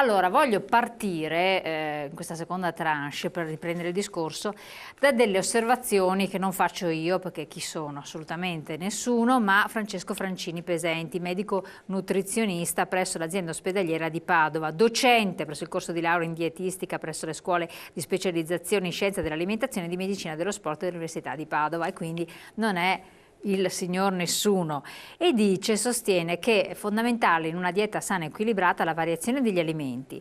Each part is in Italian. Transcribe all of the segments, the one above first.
Allora, voglio partire in questa seconda tranche, per riprendere il discorso, da delle osservazioni che non faccio io, perché chi sono? Assolutamente nessuno, ma Francesco Francini Pesenti, medico nutrizionista presso l'azienda ospedaliera di Padova, docente presso il corso di laurea in dietistica presso le scuole di specializzazione in scienze dell'alimentazione e di medicina dello sport dell'Università di Padova, e quindi non è il signor nessuno, e sostiene che è fondamentale in una dieta sana e equilibrata la variazione degli alimenti,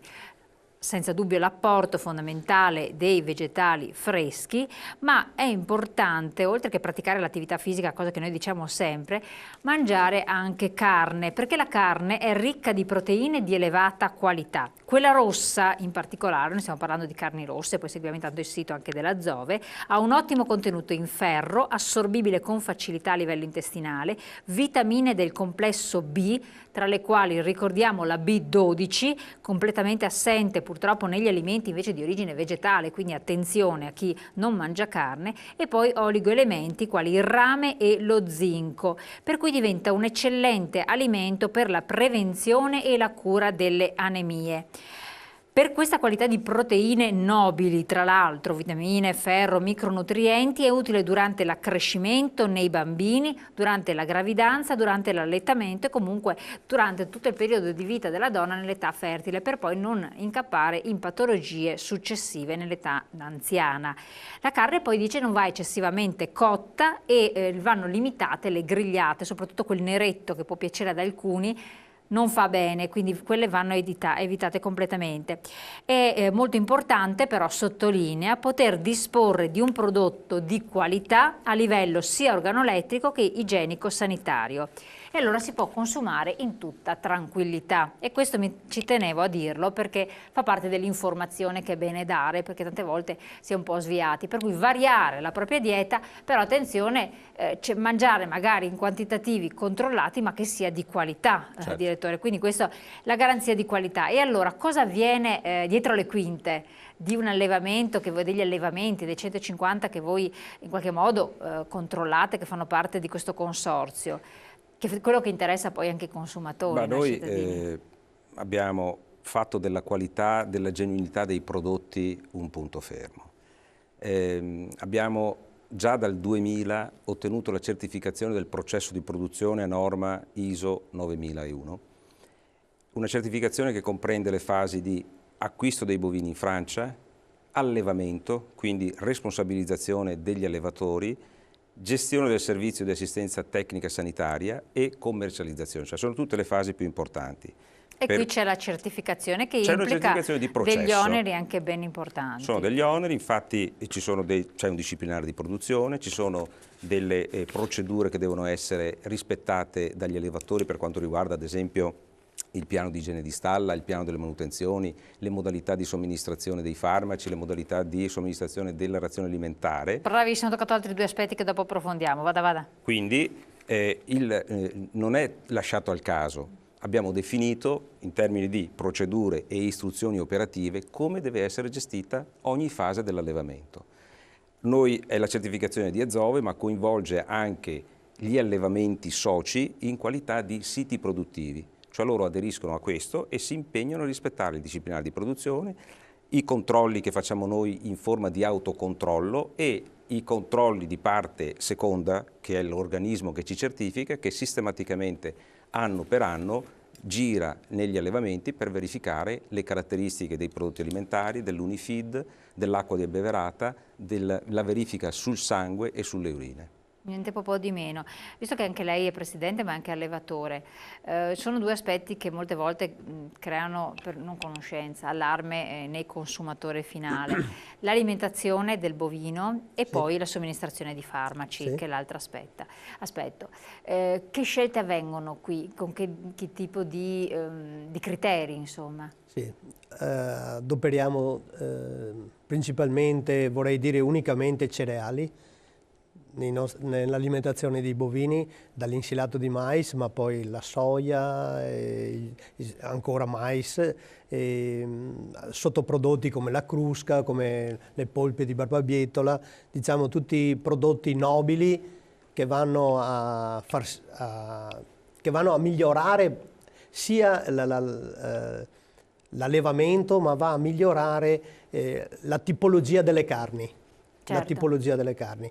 senza dubbio l'apporto fondamentale dei vegetali freschi, ma è importante, oltre che praticare l'attività fisica, cosa che noi diciamo sempre, mangiare anche carne, perché la carne è ricca di proteine di elevata qualità. Quella rossa in particolare, noi stiamo parlando di carni rosse, poi seguiamo intanto il sito anche della Zove, ha un ottimo contenuto in ferro, assorbibile con facilità a livello intestinale, vitamine del complesso B, tra le quali ricordiamo la B12, completamente assente purtroppo negli alimenti invece di origine vegetale, quindi attenzione a chi non mangia carne, e poi oligoelementi quali il rame e lo zinco, per cui diventa un eccellente alimento per la prevenzione e la cura delle anemie. Per questa qualità di proteine nobili, tra l'altro vitamine, ferro, micronutrienti, è utile durante l'accrescimento nei bambini, durante la gravidanza, durante l'allettamento e comunque durante tutto il periodo di vita della donna nell'età fertile, per poi non incappare in patologie successive nell'età anziana. La carne poi dice non va eccessivamente cotta e vanno limitate le grigliate, soprattutto quel neretto che può piacere ad alcuni, non fa bene, quindi quelle vanno evitate completamente. È molto importante, però sottolinea, poter disporre di un prodotto di qualità a livello sia organolettico che igienico-sanitario, e allora si può consumare in tutta tranquillità, e questo ci tenevo a dirlo perché fa parte dell'informazione che è bene dare, perché tante volte si è un po' sviati, per cui variare la propria dieta, però attenzione, mangiare magari in quantitativi controllati ma che sia di qualità, certo. Direttore, quindi questa è la garanzia di qualità. E allora cosa avviene dietro le quinte di un allevamento, degli allevamenti, dei 150 che voi in qualche modo controllate, che fanno parte di questo consorzio, che è quello che interessa poi anche i consumatori? Noi abbiamo fatto della qualità, della genuinità dei prodotti un punto fermo. Abbiamo già dal 2000 ottenuto la certificazione del processo di produzione a norma ISO 9001, una certificazione che comprende le fasi di acquisto dei bovini in Francia, allevamento, quindi responsabilizzazione degli allevatori, gestione del servizio di assistenza tecnica sanitaria e commercializzazione, cioè sono tutte le fasi più importanti. E qui c'è la certificazione che implica degli oneri anche ben importanti. Sono degli oneri, infatti c'è un disciplinare di produzione, ci sono delle procedure che devono essere rispettate dagli allevatori per quanto riguarda ad esempio il piano di igiene di stalla, il piano delle manutenzioni, le modalità di somministrazione dei farmaci, le modalità di somministrazione della razione alimentare. Bravissimo, ho toccato altri due aspetti che dopo approfondiamo, vada. Quindi non è lasciato al caso. Abbiamo definito in termini di procedure e istruzioni operative come deve essere gestita ogni fase dell'allevamento. È la certificazione di Azove, ma coinvolge anche gli allevamenti soci in qualità di siti produttivi. Cioè loro aderiscono a questo e si impegnano a rispettare il disciplinare di produzione, i controlli che facciamo noi in forma di autocontrollo e i controlli di parte seconda, che è l'organismo che ci certifica, che sistematicamente anno per anno gira negli allevamenti per verificare le caratteristiche dei prodotti alimentari, dell'Unifeed, dell'acqua debeverata, della verifica sul sangue e sulle urine. Niente po' di meno. Visto che anche lei è presidente ma anche allevatore, sono due aspetti che molte volte creano per non conoscenza, allarme nei consumatori finale. L'alimentazione del bovino e poi la somministrazione di farmaci, che è l'altro aspetto. Che scelte avvengono qui? Con che tipo di criteri, insomma? Sì, adoperiamo principalmente, vorrei dire unicamente, cereali nell'alimentazione dei bovini, dall'insilato di mais, ma poi la soia, ancora mais, sottoprodotti come la crusca, come le polpe di barbabietola, diciamo tutti prodotti nobili che vanno a migliorare sia l'allevamento, ma va a migliorare la tipologia delle carni. Certo. La tipologia delle carni.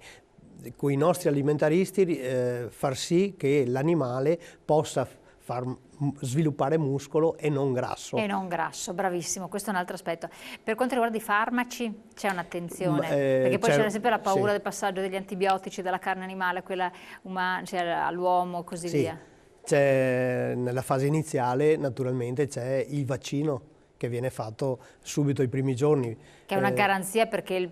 Con i nostri alimentaristi far sì che l'animale possa far sviluppare muscolo e non grasso. E non grasso, bravissimo, questo è un altro aspetto. Per quanto riguarda i farmaci c'è un'attenzione, perché poi c'è sempre la paura del passaggio degli antibiotici dalla carne animale a quella umana, cioè all'uomo e così via. Nella fase iniziale naturalmente c'è il vaccino che viene fatto subito ai primi giorni. Che è una garanzia perché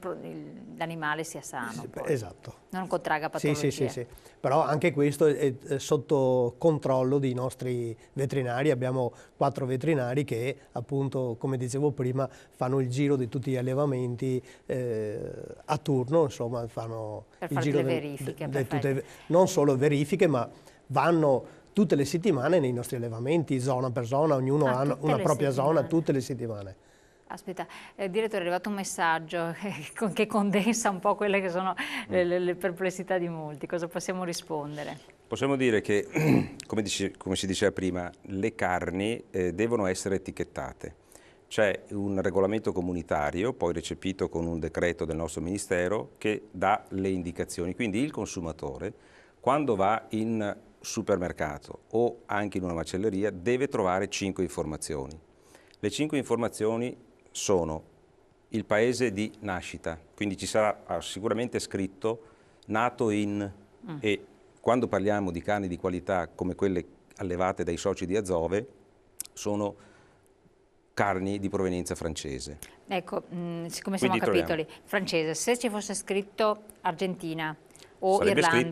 l'animale sia sano. Poi. Esatto. Non contragga patologie. Sì. Però anche questo è sotto controllo dei nostri veterinari. Abbiamo 4 veterinari che appunto, come dicevo prima, fanno il giro di tutti gli allevamenti a turno, insomma, fanno per il fare giro delle verifiche. non solo verifiche, ma vanno tutte le settimane nei nostri allevamenti, zona per zona, ognuno ha una propria zona tutte le settimane. Aspetta, direttore, è arrivato un messaggio che condensa un po' quelle che sono le perplessità di molti. Cosa possiamo rispondere? Possiamo dire che, come si diceva prima, le carni devono essere etichettate. C'è un regolamento comunitario, poi recepito con un decreto del nostro Ministero, che dà le indicazioni. Quindi il consumatore, quando va in supermercato o anche in una macelleria, deve trovare 5 informazioni. Le 5 informazioni sono il paese di nascita, quindi ci sarà sicuramente scritto nato in, e quando parliamo di carni di qualità come quelle allevate dai soci di Azove, sono carni di provenienza francese. Ecco, siccome siamo a capitoli, francese, se ci fosse scritto Argentina o sarebbe Irlanda,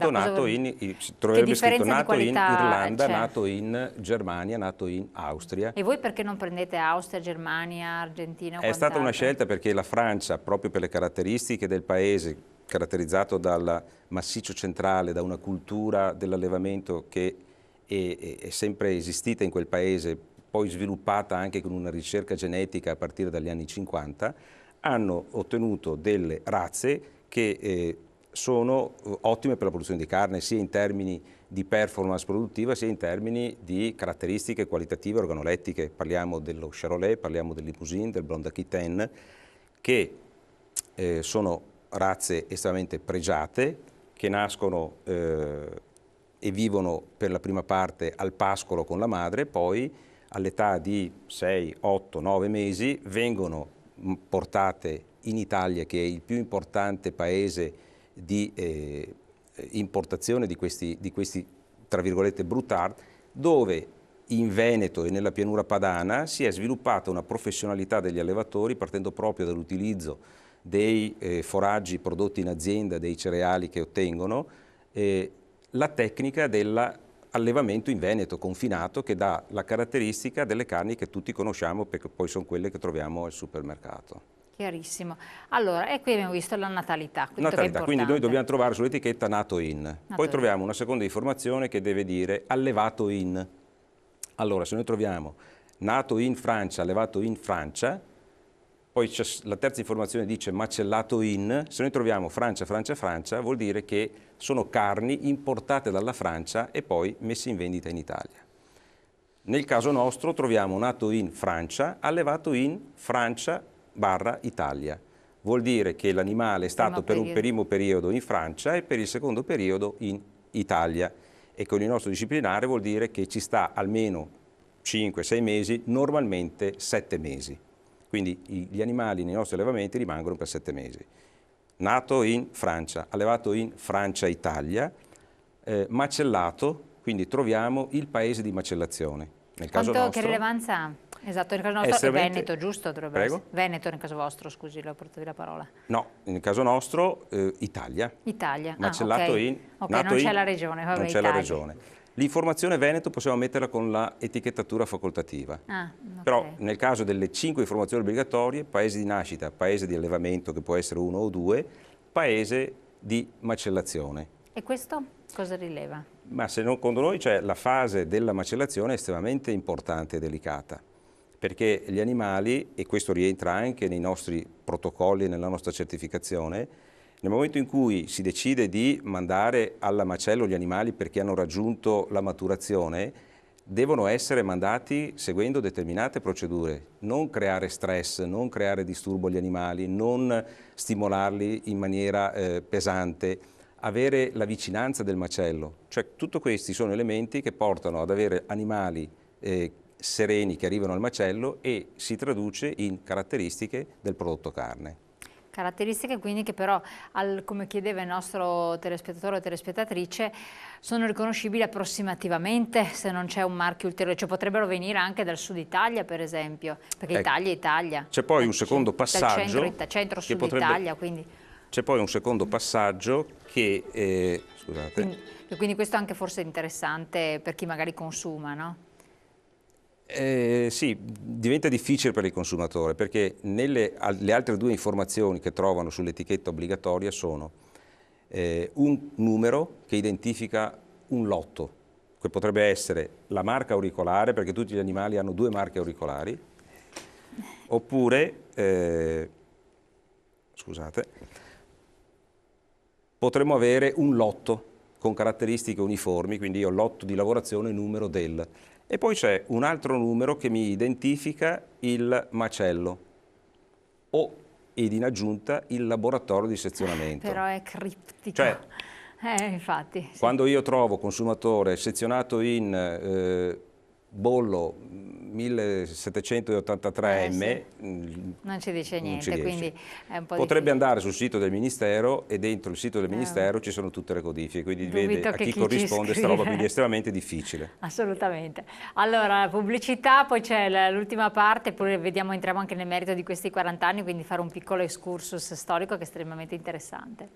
troverebbe scritto nato in Irlanda, c'è? nato in Germania, nato in Austria. E voi perché non prendete Austria, Germania, Argentina? È stata una scelta perché la Francia, proprio per le caratteristiche del paese, caratterizzato dal massiccio centrale, da una cultura dell'allevamento che è sempre esistita in quel paese, poi sviluppata anche con una ricerca genetica a partire dagli anni 50, hanno ottenuto delle razze che sono ottime per la produzione di carne, sia in termini di performance produttiva, sia in termini di caratteristiche qualitative organolettiche. Parliamo dello Charolais, parliamo del Limousin, del Blond d'Aquitaine, che sono razze estremamente pregiate, che nascono e vivono per la prima parte al pascolo con la madre, poi all'età di 6, 8, 9 mesi vengono portate in Italia, che è il più importante paese di importazione di questi tra virgolette broutards, dove in Veneto e nella pianura padana si è sviluppata una professionalità degli allevatori partendo proprio dall'utilizzo dei foraggi prodotti in azienda, dei cereali che ottengono, la tecnica dell'allevamento in Veneto confinato, che dà la caratteristica delle carni che tutti conosciamo, perché poi sono quelle che troviamo al supermercato. Chiarissimo. Allora, e qui abbiamo visto la natalità. Quindi noi dobbiamo trovare sull'etichetta nato in. Poi troviamo una seconda informazione che deve dire allevato in. Allora, se noi troviamo nato in Francia, allevato in Francia, poi la terza informazione dice macellato in. Se noi troviamo Francia, Francia, Francia, vuol dire che sono carni importate dalla Francia e poi messe in vendita in Italia. Nel caso nostro troviamo nato in Francia, allevato in Francia / Italia. Vuol dire che l'animale è stato per un primo periodo in Francia e per il secondo periodo in Italia, e con il nostro disciplinare vuol dire che ci sta almeno 5-6 mesi, normalmente 7 mesi. Quindi gli animali nei nostri allevamenti rimangono per 7 mesi. Nato in Francia, allevato in Francia-Italia, macellato, quindi troviamo il paese di macellazione. Nel caso nostro, che rilevanza ha? Esatto, nel caso nostro è Veneto, giusto? Prego? Veneto nel caso vostro, scusi, l'ho portato la parola. No, nel caso nostro Italia. Italia, macellato in... non c'è la regione, vabbè, non c'è la regione. L'informazione Veneto possiamo metterla con la etichettatura facoltativa. Però nel caso delle 5 informazioni obbligatorie, paese di nascita, paese di allevamento che può essere 1 o 2, paese di macellazione. E questo cosa rileva? Ma secondo noi la fase della macellazione è estremamente importante e delicata, perché gli animali, e questo rientra anche nei nostri protocolli e nella nostra certificazione, nel momento in cui si decide di mandare alla macello gli animali perché hanno raggiunto la maturazione, devono essere mandati seguendo determinate procedure, non creare stress, non creare disturbo agli animali, non stimolarli in maniera pesante, avere la vicinanza del macello. Cioè, tutti questi sono elementi che portano ad avere animali sereni che arrivano al macello e si traduce in caratteristiche del prodotto carne. Caratteristiche quindi che però, come chiedeva il nostro telespettatore o telespettatrice, sono riconoscibili approssimativamente se non c'è un marchio ulteriore, cioè potrebbero venire anche dal sud Italia per esempio, perché Italia è Italia. C'è poi un secondo passaggio dal centro-sud Italia, quindi. C'è poi un secondo passaggio che, scusate. Quindi questo è anche forse interessante per chi magari consuma, no? Sì, diventa difficile per il consumatore perché le altre due informazioni che trovano sull'etichetta obbligatoria sono un numero che identifica un lotto, che potrebbe essere la marca auricolare, perché tutti gli animali hanno due marche auricolari, oppure, scusate, potremmo avere un lotto con caratteristiche uniformi, quindi io lotto di lavorazione numero del. E poi c'è un altro numero che mi identifica il macello ed in aggiunta il laboratorio di sezionamento. Però è criptico. Cioè, infatti. Sì. Quando io trovo consumatore sezionato in bollo 1783M, non ci dice niente, quindi è un po' potrebbe andare sul sito del Ministero e dentro il sito del Ministero ci sono tutte le codifiche, quindi vede a chi corrisponde questa roba, quindi è estremamente difficile. Assolutamente. Allora, pubblicità, poi c'è l'ultima parte, poi entriamo anche nel merito di questi 40 anni, quindi fare un piccolo excursus storico che è estremamente interessante.